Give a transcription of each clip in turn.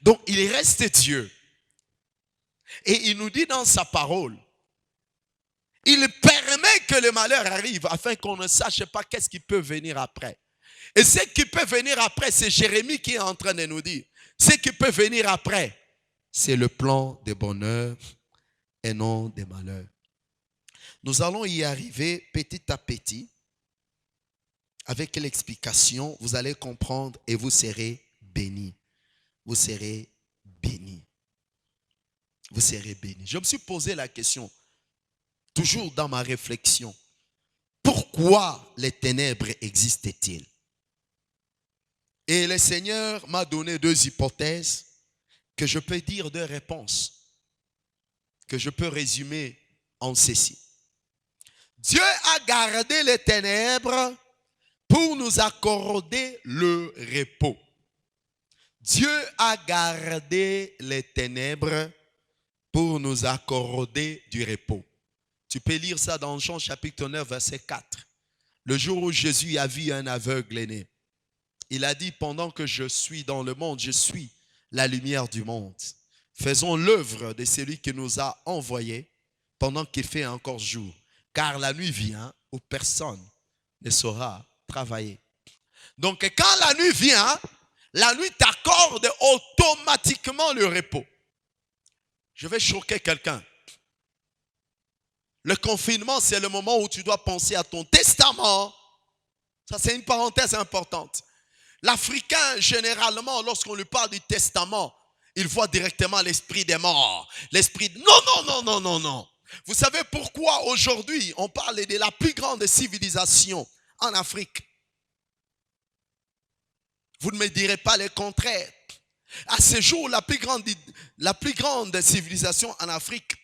Donc, il reste Dieu. Et il nous dit dans sa parole, il permet que le malheur arrive afin qu'on ne sache pas qu'est-ce qui peut venir après. Et ce qui peut venir après, c'est Jérémie qui est en train de nous dire. Ce qui peut venir après, c'est le plan de bonheur et non des malheurs. Nous allons y arriver petit à petit. Avec l'explication, vous allez comprendre et vous serez bénis. Vous serez bénis. Vous serez bénis. Je me suis posé la question, toujours dans ma réflexion, pourquoi les ténèbres existent-ils? Et le Seigneur m'a donné deux hypothèses que je peux dire, deux réponses que je peux résumer en ceci. Dieu a gardé les ténèbres pour nous accorder le repos. Dieu a gardé les ténèbres pour nous accorder du repos. Tu peux lire ça dans Jean chapitre 9, verset 4. Le jour où Jésus a vu un aveugle né, il a dit, pendant que je suis dans le monde, je suis la lumière du monde. Faisons l'œuvre de celui qui nous a envoyés pendant qu'il fait encore jour. Car la nuit vient où personne ne saura travailler. Donc quand la nuit vient, la nuit t'accorde automatiquement le repos. Je vais choquer quelqu'un. Le confinement, c'est le moment où tu dois penser à ton testament. Ça, c'est une parenthèse importante. L'Africain, généralement, lorsqu'on lui parle du testament, il voit directement l'esprit des morts. L'esprit de... Non. Vous savez pourquoi aujourd'hui, on parle de la plus grande civilisation en Afrique? Vous ne me direz pas le contraire. À ce jour, la plus grande civilisation en Afrique,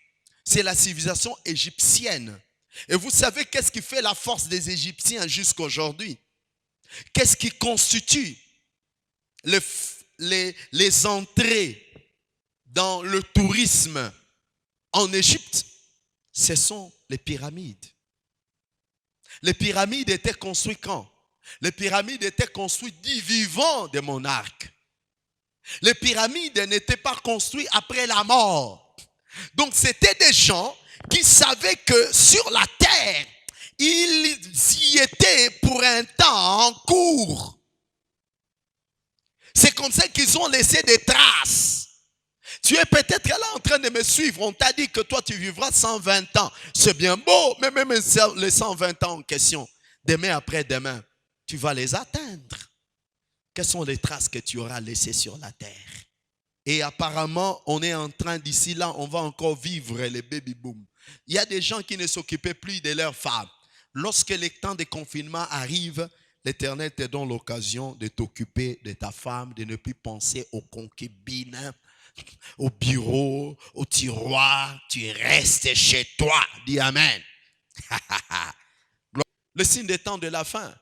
c'est la civilisation égyptienne. Et vous savez qu'est-ce qui fait la force des Égyptiens jusqu'à aujourd'hui? Qu'est-ce qui constitue les entrées dans le tourisme en Égypte? Ce sont les pyramides. Les pyramides étaient construites quand? Les pyramides étaient construites du vivant des monarques. Les pyramides n'étaient pas construites après la mort. Donc c'était des gens qui savaient que sur la terre, ils y étaient pour un temps en cours. C'est comme ça qu'ils ont laissé des traces. Tu es peut-être là en train de me suivre. On t'a dit que toi tu vivras 120 ans. C'est bien beau, mais même les 120 ans en question, demain après demain, tu vas les atteindre. Quelles sont les traces que tu auras laissées sur la terre? Et apparemment, on est en train, d'ici là, on va encore vivre les baby-boom. Il y a des gens qui ne s'occupaient plus de leurs femmes. Lorsque le temps de confinement arrive, l'Éternel te donne l'occasion de t'occuper de ta femme, de ne plus penser aux concubines, au bureau, au tiroir. Tu restes chez toi. Dis Amen. Le signe des temps de la fin.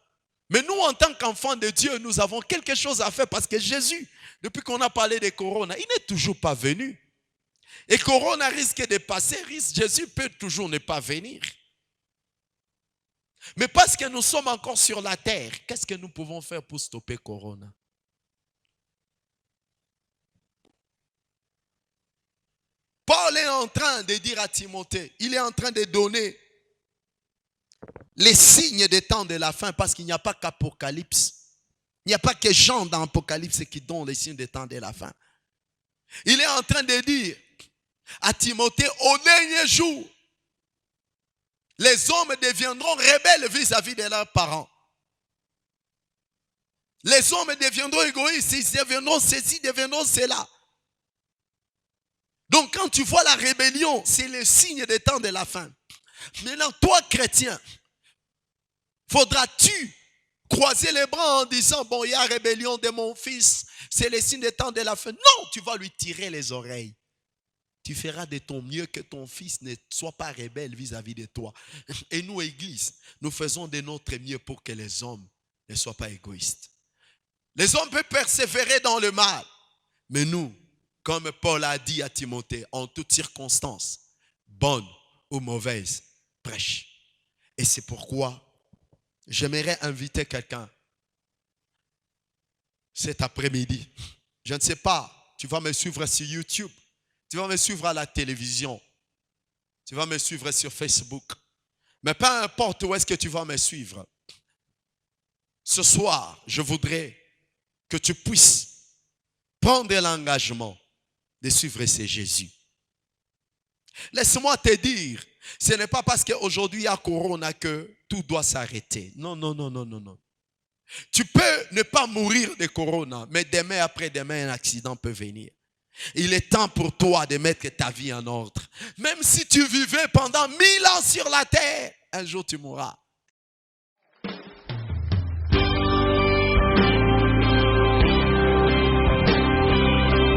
Mais nous, en tant qu'enfants de Dieu, nous avons quelque chose à faire parce que Jésus, depuis qu'on a parlé de Corona, il n'est toujours pas venu. Et Corona risque de passer, Jésus peut toujours ne pas venir. Mais parce que nous sommes encore sur la terre, qu'est-ce que nous pouvons faire pour stopper Corona? Paul est en train de dire à Timothée, il est en train de donner les signes des temps de la fin, parce qu'il n'y a pas qu'Apocalypse. Il n'y a pas que Jean dans Apocalypse qui donne les signes des temps de la fin. Il est en train de dire à Timothée, au dernier jour, les hommes deviendront rebelles vis-à-vis de leurs parents. Les hommes deviendront égoïstes, ils deviendront ceci, deviendront cela. Donc quand tu vois la rébellion, c'est le signe des temps de la fin. Maintenant, toi chrétien, faudras-tu croiser les bras en disant, bon, il y a rébellion de mon fils, c'est le signe des temps de la fin? Non, tu vas lui tirer les oreilles. Tu feras de ton mieux que ton fils ne soit pas rebelle vis-à-vis de toi. Et nous, Église, nous faisons de notre mieux pour que les hommes ne soient pas égoïstes. Les hommes peuvent persévérer dans le mal. Mais nous, comme Paul a dit à Timothée, en toutes circonstances, bonnes ou mauvaises, prêche. Et c'est pourquoi j'aimerais inviter quelqu'un cet après-midi. Je ne sais pas Tu vas me suivre sur YouTube. Tu vas me suivre à la télévision. Tu vas me suivre sur Facebook. Mais peu importe où est-ce que tu vas me suivre. Ce soir, je voudrais que tu puisses prendre l'engagement de suivre ce Jésus. Laisse-moi te dire, ce n'est pas parce qu'aujourd'hui il y a Corona que tout doit s'arrêter. Non, non, non, non, non, non. Tu peux ne pas mourir de Corona, mais demain, après-demain, un accident peut venir. Il est temps pour toi de mettre ta vie en ordre. Même si tu vivais pendant 1000 ans sur la terre, un jour tu mourras.